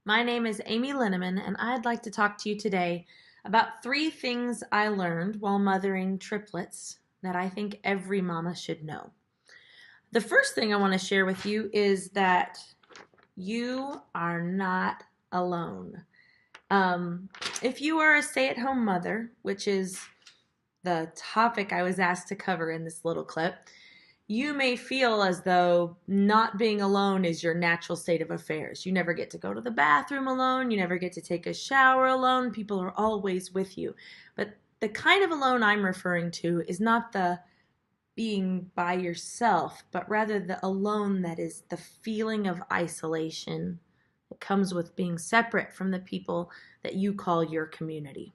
My name is Amy Linnemann, and I'd like to talk to you today about 3 things I learned while mothering triplets that I think every mama should know. The first thing I want to share with you is that you are not alone. Um, if you are a stay-at-home mother, which is the topic I was asked to cover in this little clip, you may feel as though not being alone is your natural state of affairs. You never get to go to the bathroom alone. You never get to take a shower alone. People are always with you. But the kind of alone I'm referring to is not the being by yourself, but rather the alone that is the feeling of isolation that comes with being separate from the people that you call your community.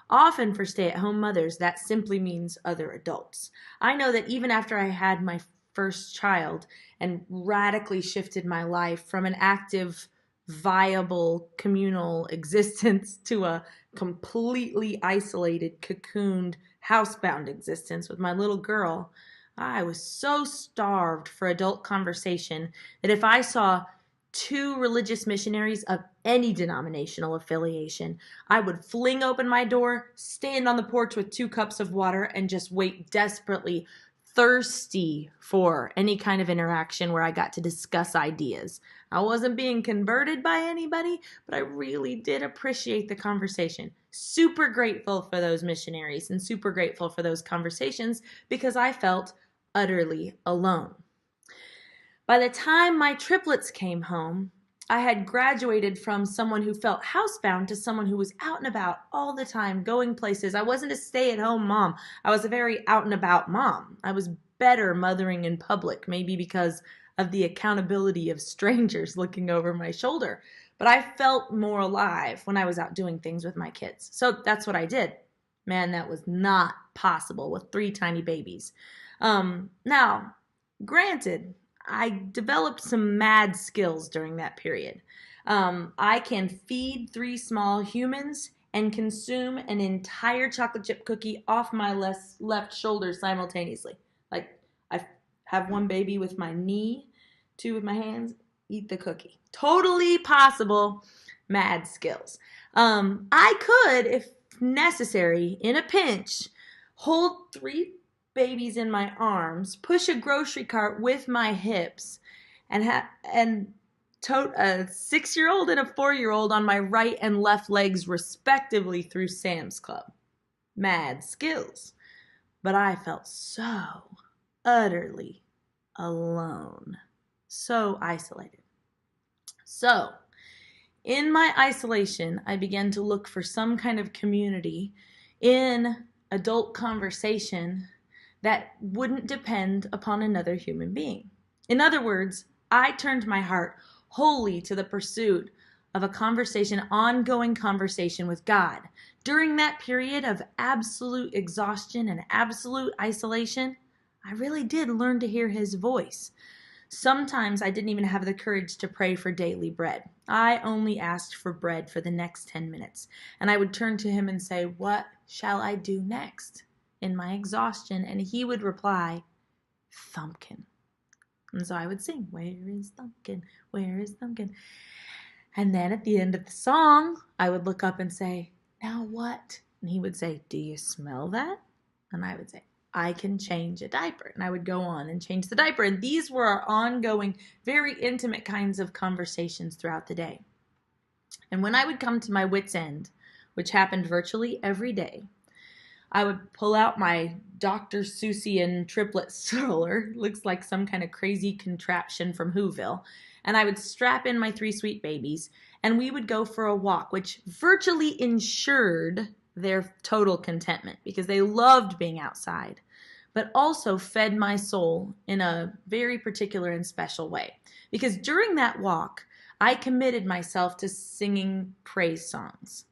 Often for stay-at-home mothers, that simply means other adults. I know that even after I had my first child and radically shifted my life from an active, viable, communal existence to a completely isolated, cocooned, housebound existence with my little girl, I was so starved for adult conversation that if I saw 2 religious missionaries of any denominational affiliation, I would fling open my door, stand on the porch with 2 cups of water, and just wait desperately, thirsty for any kind of interaction where I got to discuss ideas. I wasn't being converted by anybody, but I really did appreciate the conversation. Super grateful for those missionaries and super grateful for those conversations because I felt utterly alone. By the time my triplets came home, I had graduated from someone who felt housebound to someone who was out and about all the time, going places. I wasn't a stay-at-home mom. I was a very out and about mom. I was better mothering in public, maybe because of the accountability of strangers looking over my shoulder. But I felt more alive when I was out doing things with my kids. So that's what I did. Man, that was not possible with 3 tiny babies. Now, granted, I developed some mad skills during that period. I can feed 3 small humans and consume an entire chocolate chip cookie off my left shoulder simultaneously. Like, I have 1 baby with my knee, 2 with my hands, eat the cookie. Totally possible, mad skills. I could, if necessary, in a pinch, hold 3 babies in my arms, push a grocery cart with my hips, and tote a 6-year-old and a 4-year-old on my right and left legs respectively through Sam's Club. Mad skills. But I felt so utterly alone. So isolated. So, in my isolation, I began to look for some kind of community in adult conversation that wouldn't depend upon another human being. In other words, I turned my heart wholly to the pursuit of a conversation, ongoing conversation with God. During that period of absolute exhaustion and absolute isolation, I really did learn to hear His voice. Sometimes I didn't even have the courage to pray for daily bread. I only asked for bread for the next 10 minutes, and I would turn to Him and say, "What shall I do next?" in my exhaustion, and He would reply, "Thumpkin." And so I would sing, "Where is Thumpkin? Where is Thumpkin?" And then at the end of the song, I would look up and say, "Now what?" And He would say, "Do you smell that?" And I would say, "I can change a diaper." And I would go on and change the diaper. And these were our ongoing, very intimate kinds of conversations throughout the day. And when I would come to my wit's end, which happened virtually every day, I would pull out my Dr. Seussian triplet stroller, looks like some kind of crazy contraption from Whoville, and I would strap in my 3 sweet babies, and we would go for a walk, which virtually ensured their total contentment because they loved being outside, but also fed my soul in a very particular and special way. Because during that walk, I committed myself to singing praise songs.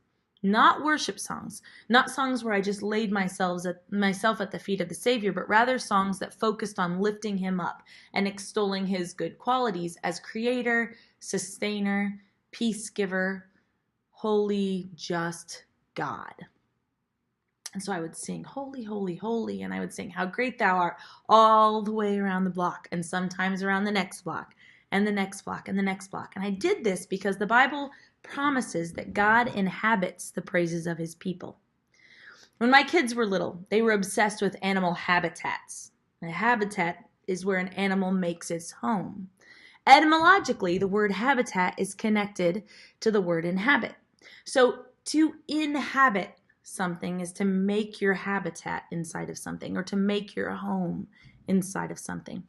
Not worship songs, not songs where I just laid myself at the feet of the Savior, but rather songs that focused on lifting Him up and extolling His good qualities as Creator, Sustainer, Peace Giver, Holy, Just God. And so I would sing, "Holy, holy, holy," and I would sing, "How great Thou art," all the way around the block and sometimes around the next block and the next block and the next block. And I did this because the Bible promises that God inhabits the praises of his people. When my kids were little, they were obsessed with animal habitats. A habitat is where an animal makes its home. Etymologically, the word habitat is connected to the word inhabit. So to inhabit something is to make your habitat inside of something, or to make your home inside of something.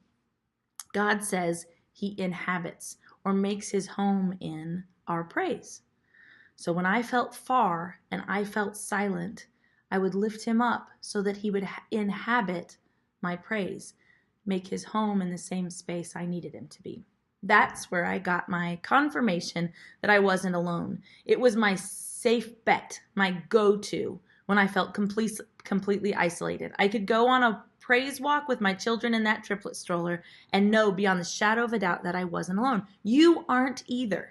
God says he inhabits or makes his home in our praise. So when I felt far and I felt silent, I would lift him up so that he would inhabit my praise, make his home in the same space I needed him to be. That's where I got my confirmation that I wasn't alone. It was my safe bet, my go-to when I felt completely isolated. I could go on a praise walk with my children in that triplet stroller and know beyond the shadow of a doubt that I wasn't alone. You aren't either.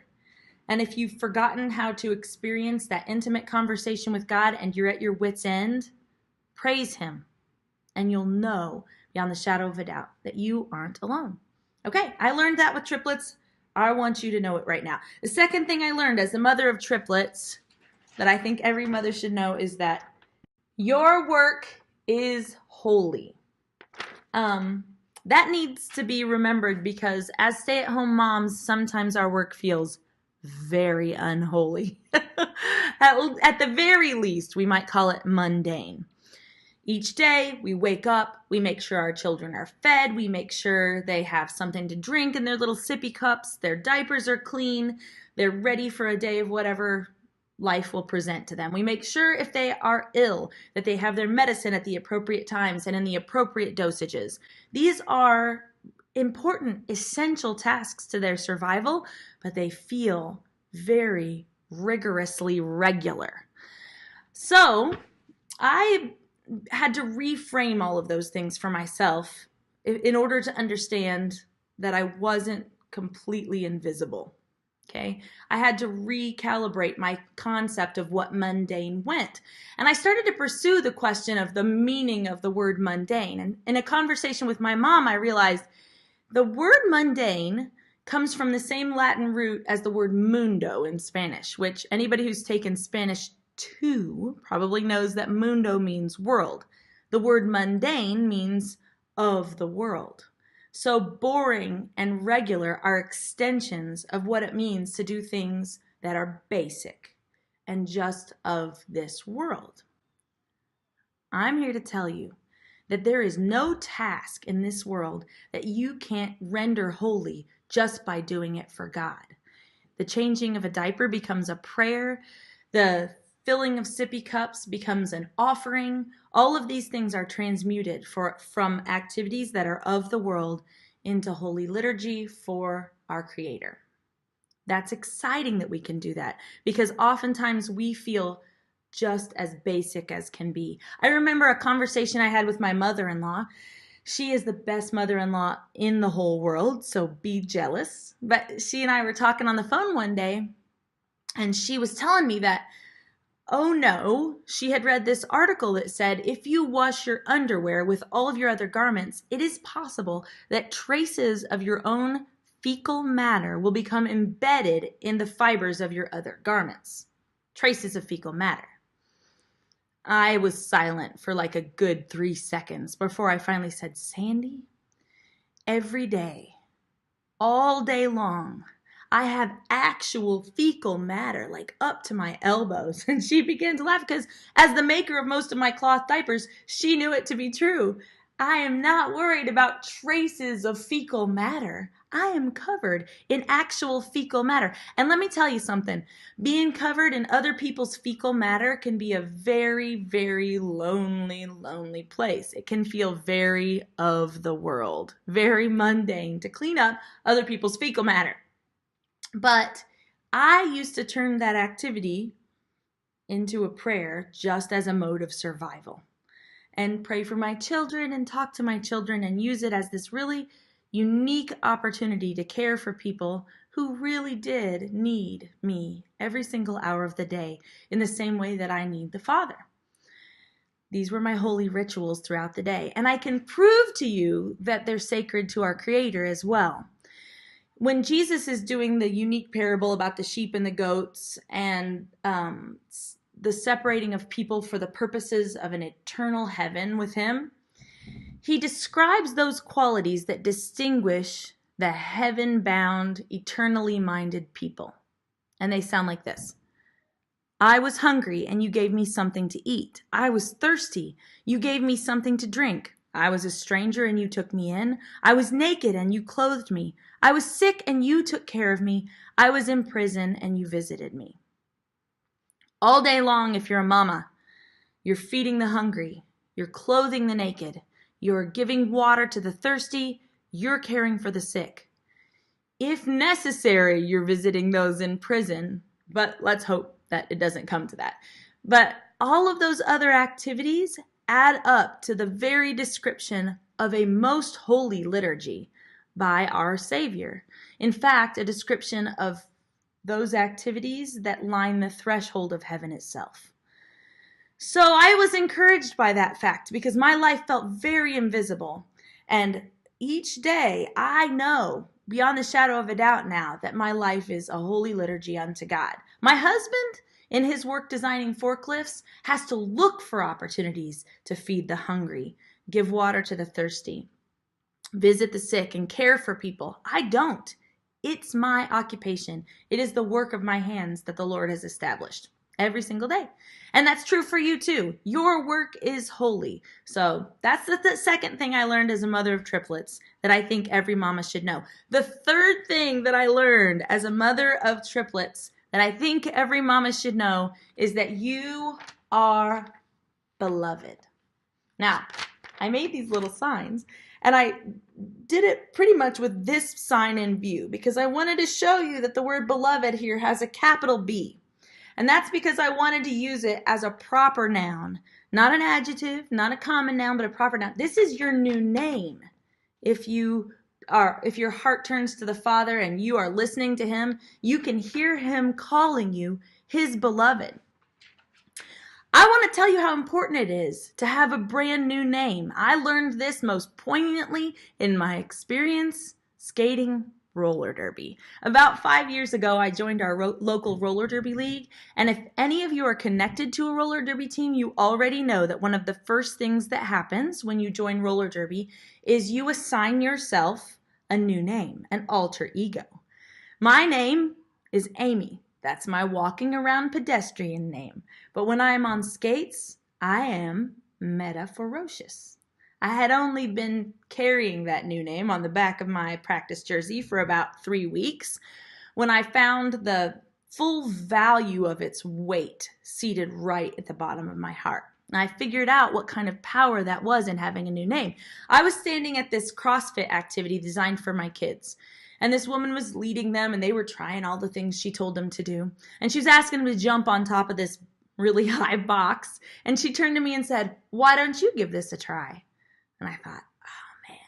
And if you've forgotten how to experience that intimate conversation with God and you're at your wit's end, praise him, and you'll know beyond the shadow of a doubt that you aren't alone. Okay, I learned that with triplets. I want you to know it right now. The second thing I learned as the mother of triplets that I think every mother should know is that your work is holy. That needs to be remembered because as stay-at-home moms, sometimes our work feels very unholy. At the very least, we might call it mundane. Each day, we wake up, we make sure our children are fed, we make sure they have something to drink in their little sippy cups, their diapers are clean, they're ready for a day of whatever life will present to them. We make sure if they are ill, that they have their medicine at the appropriate times and in the appropriate dosages. These are important, essential tasks to their survival, but they feel very rigorously regular. So I had to reframe all of those things for myself in order to understand that I wasn't completely invisible. Okay, I had to recalibrate my concept of what mundane meant. And I started to pursue the question of the meaning of the word mundane. And in a conversation with my mom, I realized the word mundane comes from the same Latin root as the word mundo in Spanish, which anybody who's taken Spanish 2 probably knows that mundo means world. The word mundane means of the world. So boring and regular are extensions of what it means to do things that are basic and just of this world. I'm here to tell you that there is no task in this world that you can't render holy just by doing it for God. The changing of a diaper becomes a prayer. The filling of sippy cups becomes an offering. All of these things are transmuted from activities that are of the world into holy liturgy for our Creator. That's exciting that we can do that because oftentimes we feel just as basic as can be. I remember a conversation I had with my mother-in-law. She is the best mother-in-law in the whole world, so be jealous. But she and I were talking on the phone one day, and she was telling me that, oh no, she had read this article that said if you wash your underwear with all of your other garments, it is possible that traces of your own fecal matter will become embedded in the fibers of your other garments. Traces of fecal matter. I was silent for like a good 3 seconds before I finally said, Sandy, every day, all day long, I have actual fecal matter, like up to my elbows. And she began to laugh because as the maker of most of my cloth diapers, she knew it to be true. I am not worried about traces of fecal matter. I am covered in actual fecal matter. And let me tell you something. Being covered in other people's fecal matter can be a very, very lonely, lonely place. It can feel very of the world, very mundane to clean up other people's fecal matter. But I used to turn that activity into a prayer just as a mode of survival and pray for my children and talk to my children and use it as this really unique opportunity to care for people who really did need me every single hour of the day in the same way that I need the Father. These were my holy rituals throughout the day, and I can prove to you that they're sacred to our Creator as well. when Jesus is doing the unique parable about the sheep and the goats and the separating of people for the purposes of an eternal heaven with him, he describes those qualities that distinguish the heaven-bound, eternally minded people. And they sound like this. I was hungry, and you gave me something to eat. I was thirsty. You gave me something to drink. I was a stranger, and you took me in. I was naked, and you clothed me. I was sick, and you took care of me. I was in prison, and you visited me. All day long, if you're a mama, you're feeding the hungry. You're clothing the naked. You're giving water to the thirsty. You're caring for the sick. If necessary, you're visiting those in prison, but let's hope that it doesn't come to that. But all of those other activities add up to the very description of a most holy liturgy by our Savior. In fact, a description of those activities that line the threshold of heaven itself. So I was encouraged by that fact because my life felt very invisible. And each day I know beyond the shadow of a doubt now that my life is a holy liturgy unto God. My husband, in his work designing forklifts, has to look for opportunities to feed the hungry, give water to the thirsty, visit the sick, and care for people. I don't. It's my occupation. It is the work of my hands that the Lord has established every single day. And that's true for you too. Your work is holy. So that's the second thing I learned as a mother of triplets that I think every mama should know. The third thing that I learned as a mother of triplets that I think every mama should know is that you are beloved. Now, I made these little signs, and I did it pretty much with this sign in view because I wanted to show you that the word beloved here has a capital B. And that's because I wanted to use it as a proper noun, not an adjective, not a common noun, but a proper noun. This is your new name. If your heart turns to the Father and you are listening to him, you can hear him calling you his beloved. I want to tell you how important it is to have a brand new name. I learned this most poignantly in my experience skating roller derby. About 5 years ago, I joined our local roller derby league, and if any of you are connected to a roller derby team, you already know that one of the first things that happens when you join roller derby is you assign yourself a new name, an alter ego. My name is Amy. That's my walking around pedestrian name. But when I am on skates, I am Metaferocious. I had only been carrying that new name on the back of my practice jersey for about 3 weeks when I found the full value of its weight seated right at the bottom of my heart. And I figured out what kind of power that was in having a new name. I was standing at this CrossFit activity designed for my kids. And this woman was leading them, and they were trying all the things she told them to do. And she was asking them to jump on top of this really high box. And she turned to me and said, "Why don't you give this a try?" And I thought, oh man,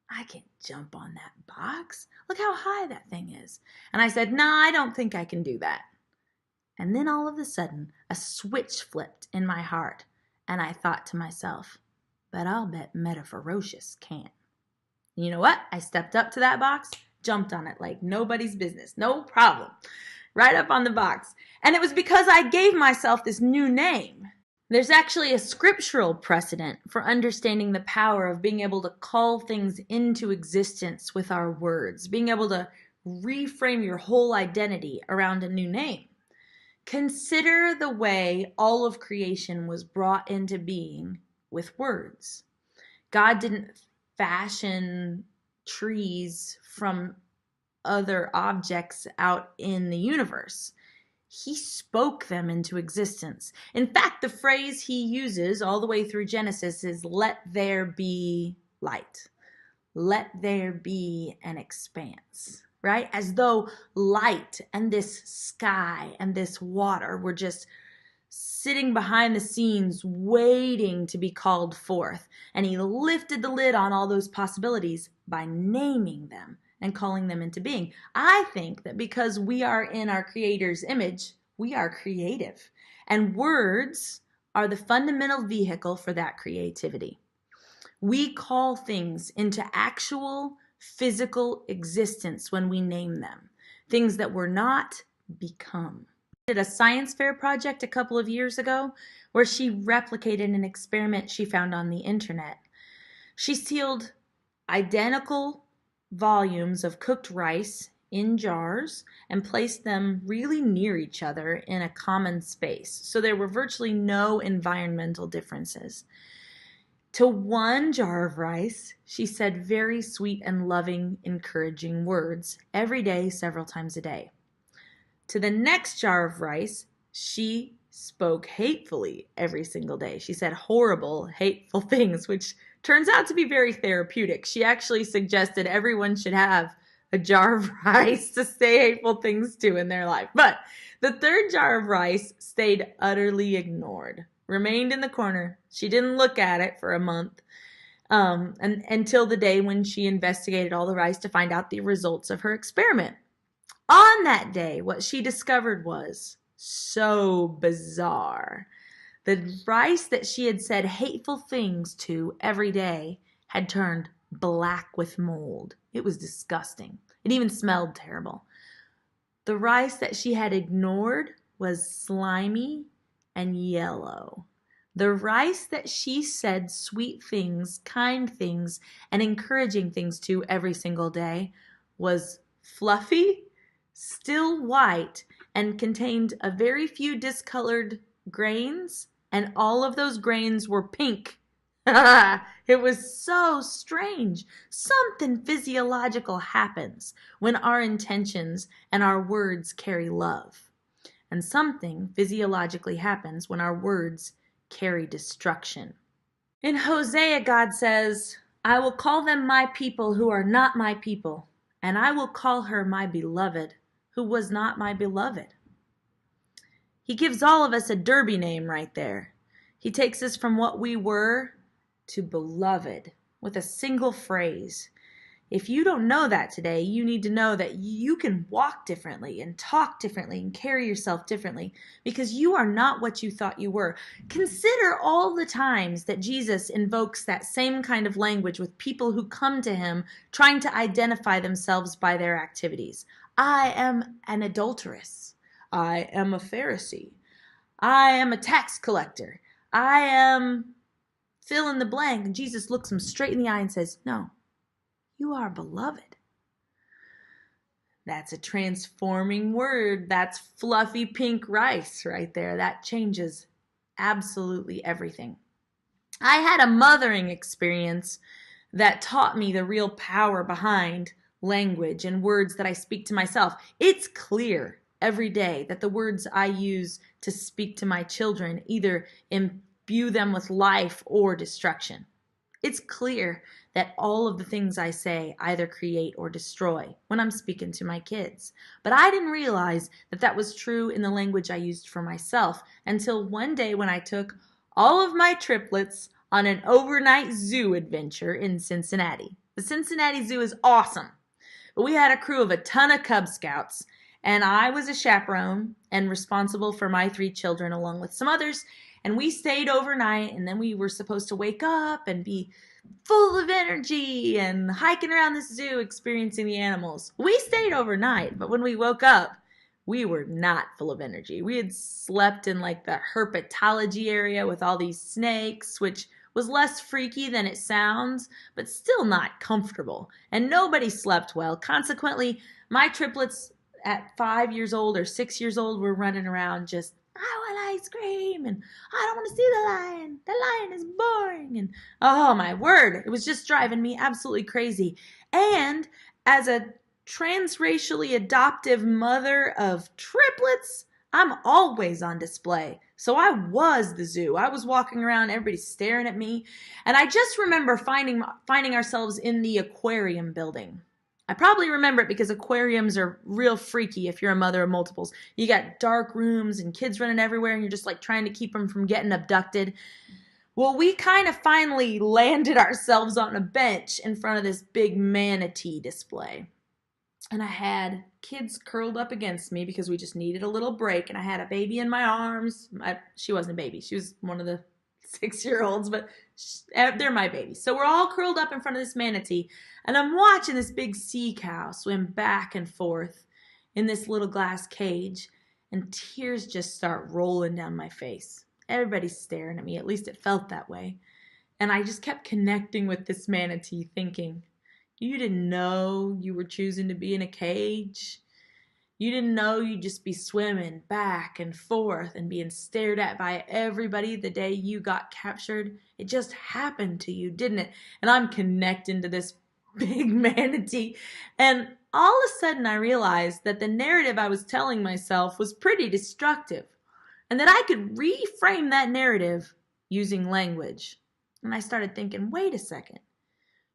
I can jump on that box. Look how high that thing is. And I said, no, I don't think I can do that. And then all of a sudden, a switch flipped in my heart. And I thought to myself, but I'll bet Metaferocious can. And you know what? I stepped up to that box, jumped on it like nobody's business. No problem. Right up on the box. And it was because I gave myself this new name. There's actually a scriptural precedent for understanding the power of being able to call things into existence with our words, being able to reframe your whole identity around a new name. Consider the way all of creation was brought into being with words. God didn't fashion trees from other objects out in the universe. He spoke them into existence. In fact, the phrase he uses all the way through Genesis is, let there be light. Let there be an expanse, right? As though light and this sky and this water were just sitting behind the scenes waiting to be called forth. And he lifted the lid on all those possibilities by naming them and calling them into being. I think that because we are in our Creator's image, we are creative. And words are the fundamental vehicle for that creativity. We call things into actual physical existence when we name them. Things that were not become. I did a science fair project a couple of years ago where she replicated an experiment she found on the internet. She sealed identical volumes of cooked rice in jars and placed them really near each other in a common space. So there were virtually no environmental differences. To one jar of rice, she said very sweet and loving, encouraging words every day, several times a day. To the next jar of rice, she spoke hatefully every single day. She said horrible, hateful things, which turns out to be very therapeutic. She actually suggested everyone should have a jar of rice to say hateful things to in their life. But the third jar of rice stayed utterly ignored, remained in the corner. She didn't look at it for a month, and until the day when she investigated all the rice to find out the results of her experiment. On that day, what she discovered was so bizarre. The rice that she had said hateful things to every day had turned black with mold. It was disgusting. It even smelled terrible. The rice that she had ignored was slimy and yellow. The rice that she said sweet things, kind things, and encouraging things to every single day was fluffy, still white, and contained a very few discolored grains, and all of those grains were pink. It was so strange. Something physiological happens when our intentions and our words carry love. And something physiologically happens when our words carry destruction. In Hosea, God says, I will call them my people who are not my people, and I will call her my beloved who was not my beloved. He gives all of us a derby name right there. He takes us from what we were to beloved with a single phrase. If you don't know that today, you need to know that you can walk differently and talk differently and carry yourself differently because you are not what you thought you were. Consider all the times that Jesus invokes that same kind of language with people who come to him trying to identify themselves by their activities. I am an adulteress. I am a Pharisee. I am a tax collector. I am fill in the blank. And Jesus looks him straight in the eye and says, no. You are beloved. That's a transforming word. That's fluffy pink rice right there. That changes absolutely everything. I had a mothering experience that taught me the real power behind language and words that I speak to myself. It's clear every day that the words I use to speak to my children either imbue them with life or destruction. It's clear that all of the things I say either create or destroy when I'm speaking to my kids. But I didn't realize that that was true in the language I used for myself until one day when I took all of my triplets on an overnight zoo adventure in Cincinnati. The Cincinnati Zoo is awesome, but we had a crew of a ton of Cub Scouts, and I was a chaperone and responsible for my 3 children along with some others. And we stayed overnight, and then we were supposed to wake up and be full of energy and hiking around this zoo experiencing the animals. We stayed overnight, but when we woke up, we were not full of energy. We had slept in like the herpetology area with all these snakes, which was less freaky than it sounds, but still not comfortable. And nobody slept well. Consequently, my triplets at 5 years old or 6 years old were running around just, I want ice cream, and I don't want to see the lion. The lion is boring. And oh my word, it was just driving me absolutely crazy. And as a transracially adoptive mother of triplets, I'm always on display. So I was the zoo. I was walking around, everybody staring at me. And I just remember finding ourselves in the aquarium building. I probably remember it because aquariums are real freaky if you're a mother of multiples. You got dark rooms and kids running everywhere, and you're just like trying to keep them from getting abducted. Well, we kind of finally landed ourselves on a bench in front of this big manatee display. And I had kids curled up against me because we just needed a little break. And I had a baby in my arms. She wasn't a baby. She was one of the 6-year-olds, but they're my babies. So we're all curled up in front of this manatee, and I'm watching this big sea cow swim back and forth in this little glass cage, and tears just start rolling down my face. Everybody's staring at me, at least it felt that way. And I just kept connecting with this manatee, thinking, you didn't know you were choosing to be in a cage. You didn't know you'd just be swimming back and forth and being stared at by everybody the day you got captured. It just happened to you, didn't it? And I'm connecting to this big manatee. And all of a sudden I realized that the narrative I was telling myself was pretty destructive, and that I could reframe that narrative using language. And I started thinking, wait a second.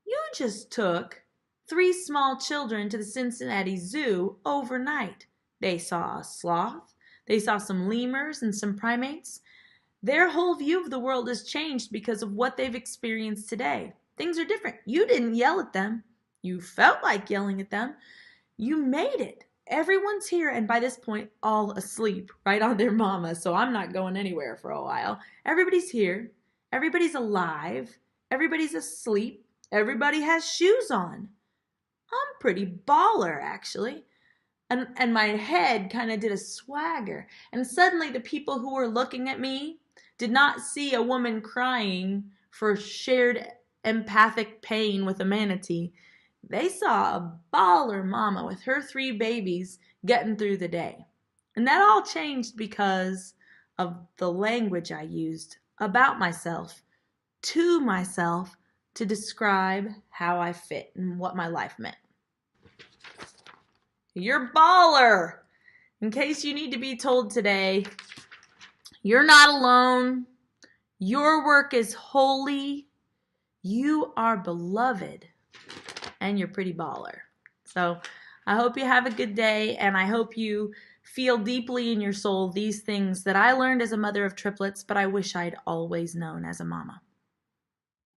You just took 3 small children to the Cincinnati Zoo overnight. They saw a sloth, they saw some lemurs and some primates. Their whole view of the world has changed because of what they've experienced today. Things are different. You didn't yell at them. You felt like yelling at them. You made it. Everyone's here, and by this point, all asleep right on their mama, so I'm not going anywhere for a while. Everybody's here. Everybody's alive. Everybody's asleep. Everybody has shoes on. I'm pretty baller, actually. And my head kind of did a swagger. And suddenly the people who were looking at me did not see a woman crying for shared empathic pain with a manatee. They saw a baller mama with her 3 babies getting through the day. And that all changed because of the language I used about myself, to myself, to describe how I fit and what my life meant. You're baller. In case you need to be told today, you're not alone. Your work is holy. You are beloved. And you're pretty baller. So I hope you have a good day, and I hope you feel deeply in your soul these things that I learned as a mother of triplets, but I wish I'd always known as a mama.